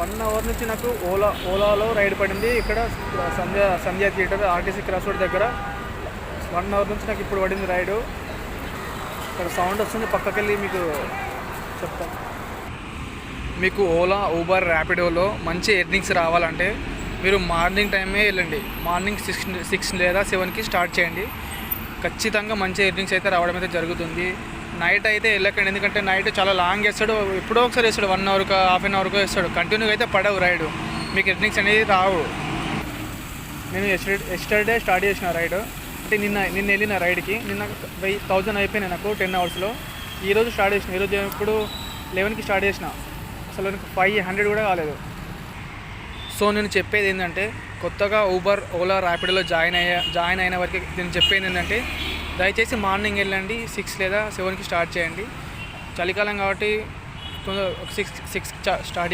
1 hour నుంచి నాకు ఓలాలో ride పడింది. ఇక్కడ సంధ్య థియేటర్ ఆర్టీసీ క్రాస్ రోడ్ దగ్గర 1 అవర్ నుంచి నాకు ఇప్పుడు పడింది రైడు. ఇక్కడ సౌండ్ వస్తుంది, పక్కకెళ్ళి మీకు చెప్తాను. మీకు ఓలా, ఊబర్, ర్యాపిడోలో మంచి ఎర్నింగ్స్ రావాలంటే మీరు మార్నింగ్ టైమే వెళ్ళండి. మార్నింగ్ 6 లేదా 7కి స్టార్ట్ చేయండి. ఖచ్చితంగా మంచి ఎర్నింగ్స్ అయితే రావడం అయితే జరుగుతుంది. నైట్ అయితే వెళ్ళకండి, ఎందుకంటే నైట్ చాలా లాంగ్ వేస్తాడు. ఎప్పుడో ఒకసారి వేస్తాడు, 1 అవర్కో హాఫ్ అన్ అవర్కో వేస్తాడు. కంటిన్యూగా అయితే పడవు రైడు, మీకు ఎర్నింగ్స్ అనేది రావు. నేను ఎస్టర్డే స్టార్ట్ చేసిన రైడ్, అంటే నిన్న వెళ్ళిన రైడ్కి నిన్న 1000 అయిపోయినాయి నాకు 10 అవర్స్లో. ఈరోజు స్టార్ట్ చేసిన, ఈరోజు ఇప్పుడు 11కి స్టార్ట్ చేసిన, అసలు నాకు 500 కూడా కాలేదు. సో నేను చెప్పేది ఏంటంటే, కొత్తగా ఊబర్, ఓలా, ర్యాపిడోలో జాయిన్ అయిన వరకు నేను చెప్పేది ఏంటంటే, దయచేసి మార్నింగ్ వెళ్ళండి. 6 లేదా 7కి స్టార్ట్ చేయండి. చలికాలం కాబట్టి 6 స్టార్ట్